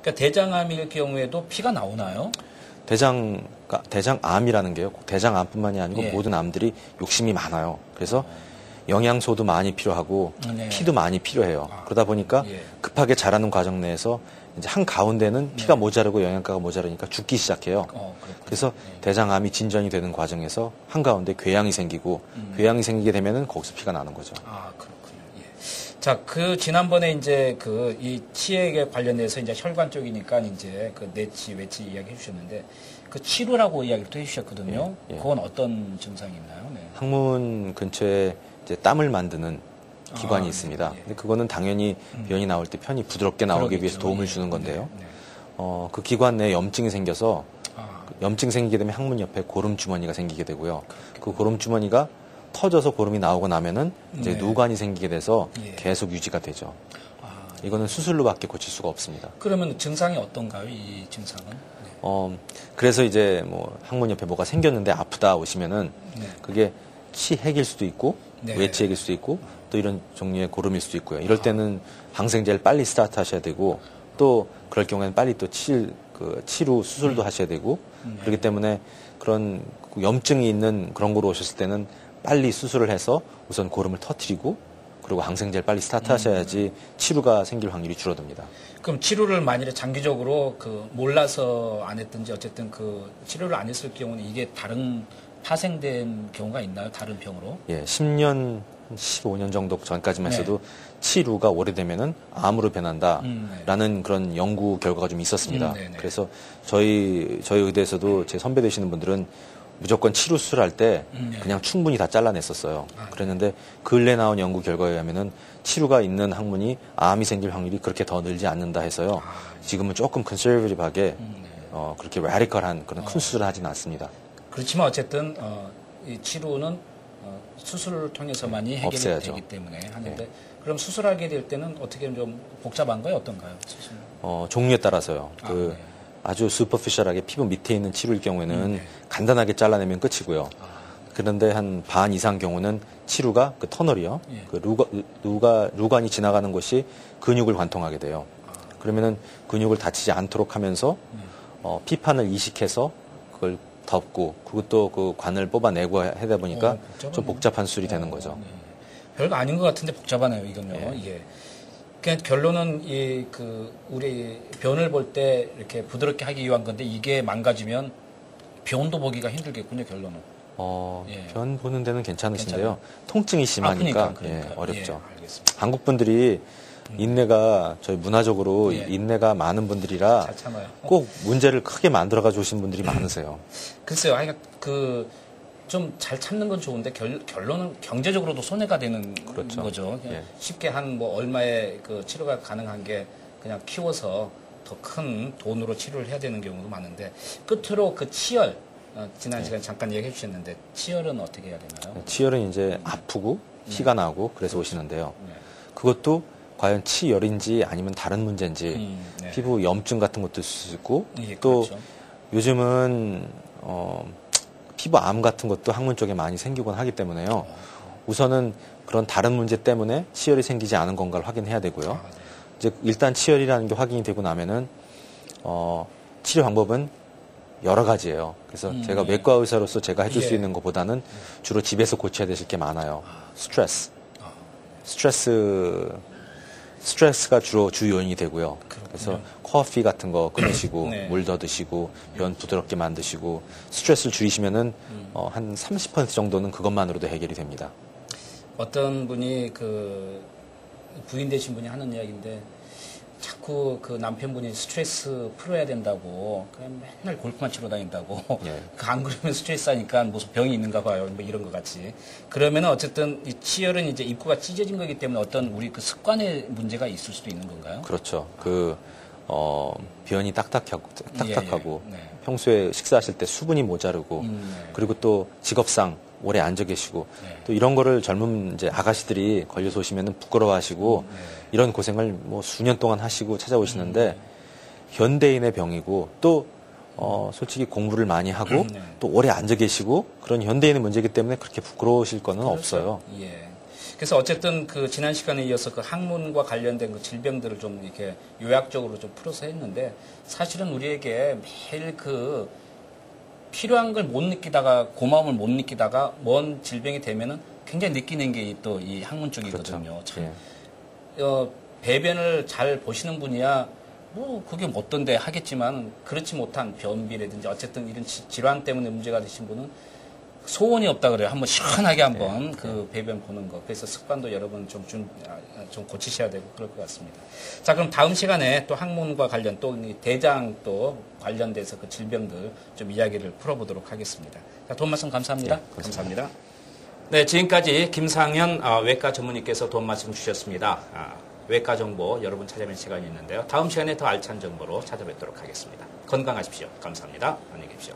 그러니까 대장암일 경우에도 피가 나오나요? 대장암이라는 게요. 대장암뿐만이 아니고 예. 모든 암들이 욕심이 많아요. 그래서 영양소도 많이 필요하고 네. 피도 많이 필요해요. 그러다 보니까 예. 급하게 자라는 과정 내에서 이제 한 가운데는 피가 모자르고 영양가가 모자르니까 죽기 시작해요. 그래서 대장암이 진전이 되는 과정에서 한 가운데 궤양이 생기고 궤양이 생기게 되면은 거기서 피가 나는 거죠. 아, 그렇군요. 예. 자, 지난번에 이제 이 치액에 관련해서 이제 혈관 쪽이니까 이제 내치, 외치 이야기 해주셨는데 치루라고 이야기를 또 해주셨거든요. 예. 그건 어떤 증상이 있나요? 네. 항문 근처에 이제 땀을 만드는 기관이 있습니다. 예. 근데 그거는 당연히 변이 나올 때 편히 부드럽게 나오기 그러겠죠. 위해서 도움을 예. 주는 건데요. 네. 그 기관 내에 염증이 생겨서 아. 염증 생기게 되면 항문 옆에 고름 주머니가 생기게 되고요. 그 고름 주머니가 터져서 고름이 나오고 나면은 이제 네. 누관이 생기게 돼서 예. 계속 유지가 되죠. 아, 이거는 수술로밖에 고칠 수가 없습니다. 그러면 증상이 어떤가요? 이 증상은? 네. 그래서 이제 뭐 항문 옆에 뭐가 생겼는데 아프다 오시면은 네. 그게 치핵일 수도 있고 네. 외치핵일 수도 있고 또 이런 종류의 고름일 수도 있고요. 이럴 때는 항생제를 빨리 스타트 하셔야 되고 또 그럴 경우에는 빨리 또 치루 수술도 하셔야 되고 그렇기 때문에 그런 염증이 있는 그런 거로 오셨을 때는 빨리 수술을 해서 우선 고름을 터뜨리고 그리고 항생제를 빨리 스타트 하셔야지 치루가 생길 확률이 줄어듭니다. 그럼 치료를 만일에 장기적으로 몰라서 안 했든지 어쨌든 치료를 안 했을 경우는 이게 다른 파생된 경우가 있나요? 다른 병으로? 예, 10년, 15년 정도 전까지만 해서도 네. 치루가 오래되면은 암으로 변한다라는 그런 연구 결과가 좀 있었습니다. 네네. 그래서 저희 의대에서도 제 선배 되시는 분들은 무조건 치루 수술할 때 그냥 충분히 다 잘라냈었어요. 그랬는데 근래 나온 연구 결과에 의하면은 치루가 있는 항문이 암이 생길 확률이 그렇게 더 늘지 않는다 해서요. 지금은 조금 컨서베티브하게 그렇게 라디컬한 그런 큰 수술을 하지는 않습니다. 그렇지만 어쨌든 이 치료는 수술을 통해서만이 해결이 없애야죠. 되기 때문에 하는데 그럼 수술하게 될 때는 어떻게 좀 복잡한가요? 어떤가요? 수술? 종류에 따라서요. 네. 아주 슈퍼피셜하게 피부 밑에 있는 치루일 경우에는 간단하게 잘라내면 끝이고요. 그런데 한 반 이상 경우는 치루가 터널이요. 루관이 지나가는 곳이 근육을 관통하게 돼요. 그러면은 근육을 다치지 않도록 하면서 피판을 이식해서 그걸 덮고 그것도 그 관을 뽑아내고 하다 보니까 좀 복잡한 수술이 되는 거죠. 네. 별거 아닌 것 같은데 복잡하네요, 이건요. 예. 그러니까 결론은 우리 변을 볼 때 이렇게 부드럽게 하기 위한 건데 이게 망가지면 변도 보기가 힘들겠군요, 결론은. 변 보는 데는 괜찮으신데요. 통증이 심하니까 그러니까. 어렵죠. 예, 알겠습니다. 한국 분들이 인내가 저희 문화적으로 인내가 많은 분들이라 잘 참아요. 꼭 문제를 크게 만들어가지고 오신 분들이 많으세요. 글쎄요, 좀 잘 참는 건 좋은데 결론은 경제적으로도 손해가 되는 그렇죠. 거죠. 예. 쉽게 얼마의 치료가 가능한 게 그냥 키워서 더 큰 돈으로 치료를 해야 되는 경우도 많은데 끝으로 치열 지난 시간에 잠깐 얘기해 주셨는데 치열은 어떻게 해야 되나요? 치열은 이제 아프고 피가 나고 그래서 오시는데요. 그것도 과연 치열인지 아니면 다른 문제인지 네. 피부 염증 같은 것도 있을 수 있고 예, 또 그렇죠. 요즘은 피부암 같은 것도 항문 쪽에 많이 생기곤 하기 때문에요. 우선은 그런 다른 문제 때문에 치열이 생기지 않은 건가를 확인해야 되고요. 이제 일단 치열이라는 게 확인이 되고 나면은 치료 방법은 여러 가지예요. 그래서 제가 외과 의사로서 제가 해줄 수 있는 것보다는 주로 집에서 고쳐야 되실 게 많아요. 스트레스가 주로 주 요인이 되고요. 그래서 커피 같은 거 끊으시고 물 더 드시고 변 부드럽게 만드시고 스트레스를 줄이시면은 한 30% 정도는 그것만으로도 해결이 됩니다. 어떤 분이 부인 되신 분이 하는 이야기인데 자꾸 남편분이 스트레스 풀어야 된다고 그냥 맨날 골프만 치러 다닌다고 안 그러면 스트레스 하니까 무슨 병이 있는가 봐요. 뭐 이런 것 같이. 그러면 어쨌든 이 치열은 이제 입구가 찢어진 거기 때문에 어떤 우리 습관의 문제가 있을 수도 있는 건가요? 그렇죠. 변이 딱딱하고 네. 평소에 식사하실 때 수분이 모자르고 그리고 또 직업상 오래 앉아 계시고 또 이런 거를 젊은 이제 아가씨들이 걸려서 오시면은 부끄러워하시고 이런 고생을 뭐 수년 동안 하시고 찾아오시는데 현대인의 병이고 또 솔직히 공부를 많이 하고 또 오래 앉아 계시고 그런 현대인의 문제이기 때문에 그렇게 부끄러우실 거는 없어요. 예. 그래서 어쨌든 그 지난 시간에 이어서 그 항문과 관련된 그 질병들을 좀 이렇게 요약적으로 좀 풀어서 했는데 사실은 우리에게 매일 그 필요한 걸 못 느끼다가 고마움을 못 느끼다가 먼 질병이 되면은 굉장히 느끼는 게 또 이 항문 쪽이거든요. 그렇죠. 참, 배변을 잘 보시는 분이야 뭐 그게 어떤데 하겠지만 그렇지 못한 변비라든지 어쨌든 이런 질환 때문에 문제가 되신 분은 소원이 없다 그래요. 한번 시원하게 한번 그 배변 보는 거. 그래서 습관도 여러분 좀 고치셔야 되고 그럴 것 같습니다. 자, 그럼 다음 시간에 또 항문과 관련 또 대장 또 관련돼서 그 질병들 좀 이야기를 풀어보도록 하겠습니다. 자, 도움 말씀 감사합니다. 네, 감사합니다. 네, 지금까지 김상현 외과 전문의께서 도움 말씀 주셨습니다. 외과 정보 여러분 찾아뵐 시간이 있는데요. 다음 시간에 더 알찬 정보로 찾아뵙도록 하겠습니다. 건강하십시오. 감사합니다. 안녕히 계십시오.